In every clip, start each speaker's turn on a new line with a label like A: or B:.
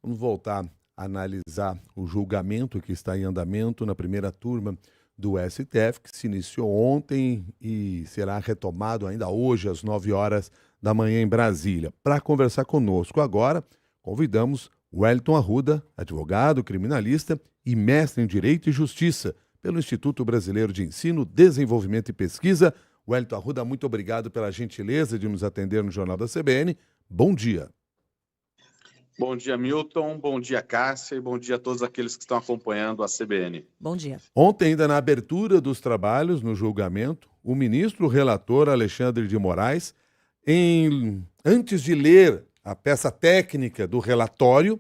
A: Vamos voltar a analisar o julgamento que está em andamento na primeira turma do STF, que se iniciou ontem e será retomado ainda hoje às 9 horas da manhã em Brasília. Para conversar conosco agora, convidamos Wellington Arruda, advogado, criminalista e mestre em Direito e Justiça pelo Instituto Brasileiro de Ensino, Desenvolvimento e Pesquisa. Wellington Arruda, muito obrigado pela gentileza de nos atender no Jornal da CBN. Bom dia.
B: Bom dia, Milton. Bom dia, Cássia. E bom dia a todos aqueles que estão acompanhando a CBN.
C: Bom dia.
A: Ontem, ainda na abertura dos trabalhos no julgamento, o ministro relator Alexandre de Moraes, antes de ler a peça técnica do relatório,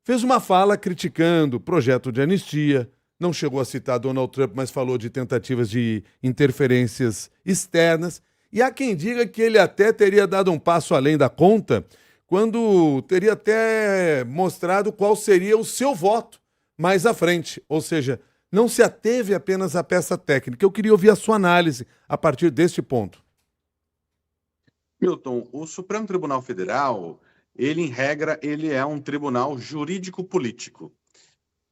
A: fez uma fala criticando o projeto de anistia. Não chegou a citar Donald Trump, mas falou de tentativas de interferências externas. E há quem diga que ele até teria dado um passo além da conta, quando teria até mostrado qual seria o seu voto mais à frente. Ou seja, não se ateve apenas à peça técnica. Eu queria ouvir a sua análise a partir deste ponto.
B: Milton, o Supremo Tribunal Federal, ele, em regra, ele é um tribunal jurídico-político.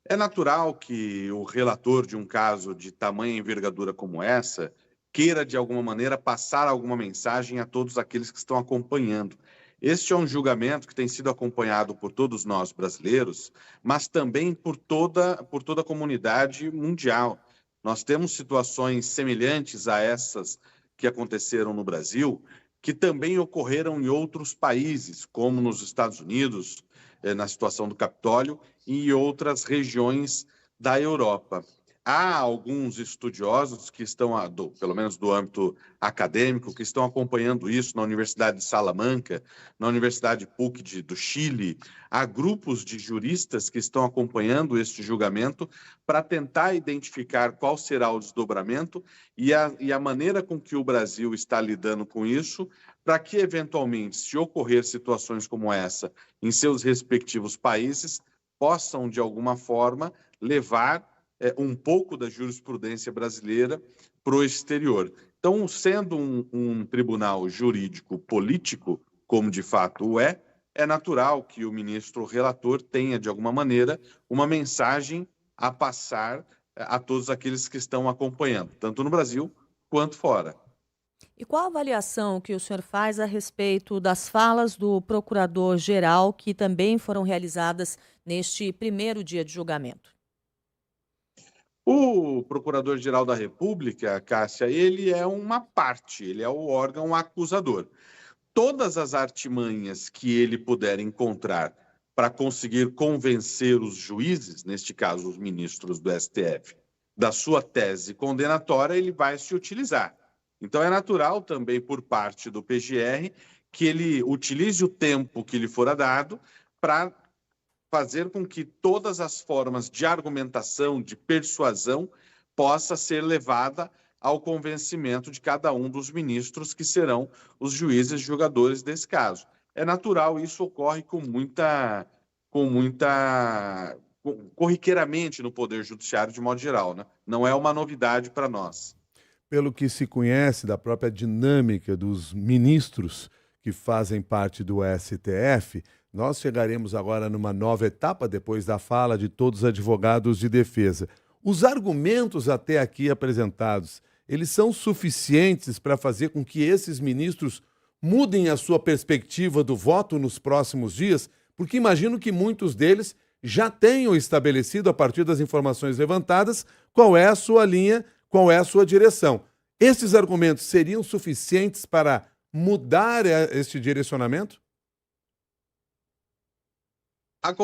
B: É natural que o relator de um caso de tamanha envergadura como essa queira, de alguma maneira, passar alguma mensagem a todos aqueles que estão acompanhando. Este é um julgamento que tem sido acompanhado por todos nós brasileiros, mas também por toda a comunidade mundial. Nós temos situações semelhantes a essas que aconteceram no Brasil, que também ocorreram em outros países, como nos Estados Unidos, na situação do Capitólio, e em outras regiões da Europa. Há alguns estudiosos que estão, pelo menos do âmbito acadêmico, que estão acompanhando isso na Universidade de Salamanca, na Universidade PUC do Chile. Há grupos de juristas que estão acompanhando este julgamento para tentar identificar qual será o desdobramento e a maneira com que o Brasil está lidando com isso, para que, eventualmente, se ocorrer situações como essa em seus respectivos países, possam, de alguma forma, levar um pouco da jurisprudência brasileira para o exterior. Então, sendo um tribunal jurídico-político, como de fato é natural que o ministro relator tenha, de alguma maneira, uma mensagem a passar a todos aqueles que estão acompanhando, tanto no Brasil quanto fora.
C: E qual a avaliação que o senhor faz a respeito das falas do procurador-geral que também foram realizadas neste primeiro dia de julgamento?
B: O Procurador-Geral da República, Cássia, ele é uma parte, ele é o órgão acusador. Todas as artimanhas que ele puder encontrar para conseguir convencer os juízes, neste caso os ministros do STF, da sua tese condenatória, ele vai se utilizar. Então é natural também por parte do PGR que ele utilize o tempo que lhe fora dado para fazer com que todas as formas de argumentação, de persuasão, possa ser levada ao convencimento de cada um dos ministros que serão os juízes julgadores desse caso. É natural, isso ocorre corriqueiramente no Poder Judiciário de modo geral, né? Não é uma novidade para nós.
A: Pelo que se conhece da própria dinâmica dos ministros que fazem parte do STF, nós chegaremos agora numa nova etapa depois da fala de todos os advogados de defesa. Os argumentos até aqui apresentados, eles são suficientes para fazer com que esses ministros mudem a sua perspectiva do voto nos próximos dias? Porque imagino que muitos deles já tenham estabelecido, a partir das informações levantadas, qual é a sua linha, qual é a sua direção. Esses argumentos seriam suficientes para mudar este direcionamento?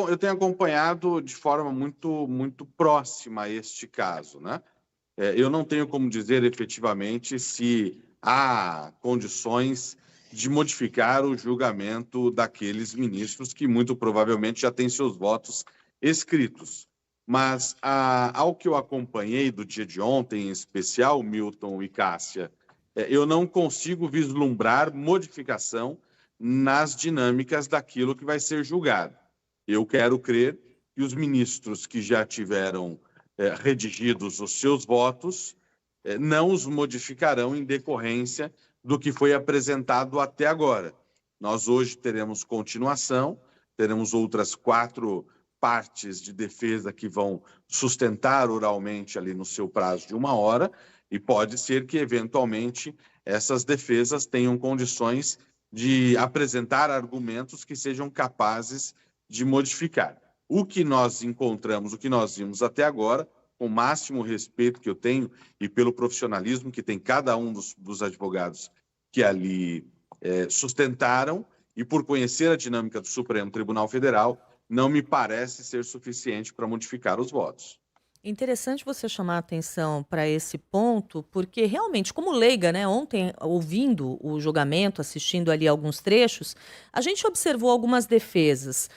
B: Eu tenho acompanhado de forma muito próxima este caso, né? Eu não tenho como dizer efetivamente se há condições de modificar o julgamento daqueles ministros que muito provavelmente já têm seus votos escritos. Mas, ao que eu acompanhei do dia de ontem, em especial, Milton e Cássia, eu não consigo vislumbrar modificação nas dinâmicas daquilo que vai ser julgado. Eu quero crer que os ministros que já tiveram redigidos os seus votos não os modificarão em decorrência do que foi apresentado até agora. Nós hoje teremos continuação, teremos outras 4 partes de defesa que vão sustentar oralmente ali no seu prazo de 1 hora, e pode ser que, eventualmente, essas defesas tenham condições de apresentar argumentos que sejam capazes de modificar. O que nós encontramos, o que nós vimos até agora, com o máximo respeito que eu tenho e pelo profissionalismo que tem cada um dos advogados que ali sustentaram, e por conhecer a dinâmica do Supremo Tribunal Federal, não me parece ser suficiente para modificar os votos.
C: Interessante você chamar a atenção para esse ponto, porque realmente, como leiga, né, ontem, ouvindo o julgamento, assistindo ali alguns trechos, a gente observou algumas defesas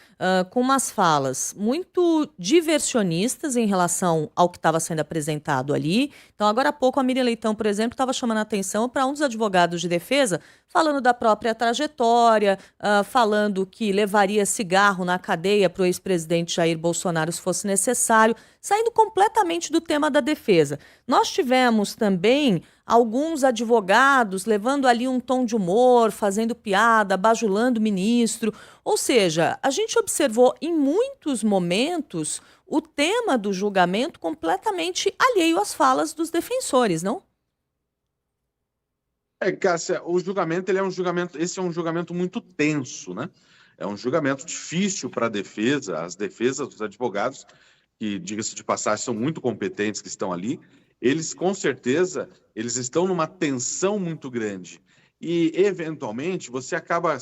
C: com umas falas muito diversionistas em relação ao que estava sendo apresentado ali. Então, agora há pouco, a Miriam Leitão, por exemplo, estava chamando a atenção para um dos advogados de defesa, falando da própria trajetória, falando que levaria cigarro na cadeia para o ex-presidente Jair Bolsonaro se fosse necessário, saindo completamente do tema da defesa. Nós tivemos também alguns advogados levando ali um tom de humor, fazendo piada, bajulando o ministro. Ou seja, a gente observou em muitos momentos o tema do julgamento completamente alheio às falas dos defensores, não?
B: Cássia, o julgamento, esse é um julgamento muito tenso, né? É um julgamento difícil para a defesa, as defesas dos advogados, que, diga-se de passagem, são muito competentes, que estão ali, eles, com certeza, eles estão numa tensão muito grande. E, eventualmente, você acaba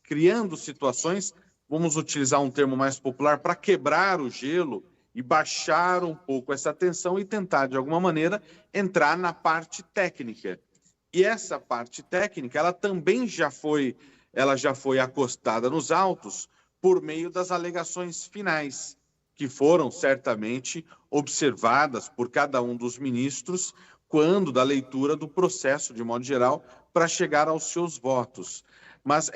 B: criando situações, vamos utilizar um termo mais popular, para quebrar o gelo e baixar um pouco essa tensão e tentar, de alguma maneira, entrar na parte técnica. E essa parte técnica, ela também já foi acostada nos autos por meio das alegações finais, que foram certamente observadas por cada um dos ministros quando da leitura do processo, de modo geral, para chegar aos seus votos. Mas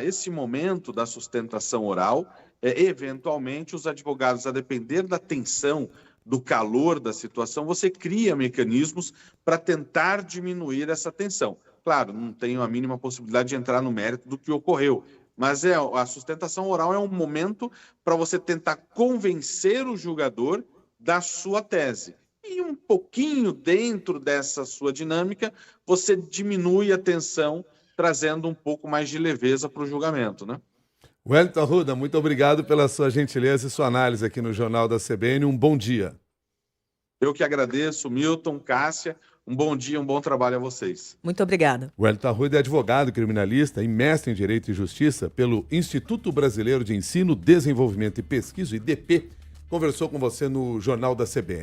B: esse momento da sustentação oral, eventualmente, os advogados, a depender da tensão, do calor da situação, você cria mecanismos para tentar diminuir essa tensão. Claro, não tenho a mínima possibilidade de entrar no mérito do que ocorreu, mas a sustentação oral é um momento para você tentar convencer o julgador da sua tese. E um pouquinho dentro dessa sua dinâmica, você diminui a tensão, trazendo um pouco mais de leveza para o julgamento, né?
A: Wellington Arruda, muito obrigado pela sua gentileza e sua análise aqui no Jornal da CBN. Um bom dia.
B: Eu que agradeço, Milton, Cássia. Um bom dia, um bom trabalho a vocês.
C: Muito obrigada.
A: Wellington Arruda é advogado criminalista e mestre em Direito e Justiça pelo Instituto Brasileiro de Ensino, Desenvolvimento e Pesquisa, IDP. Conversou com você no Jornal da CBN.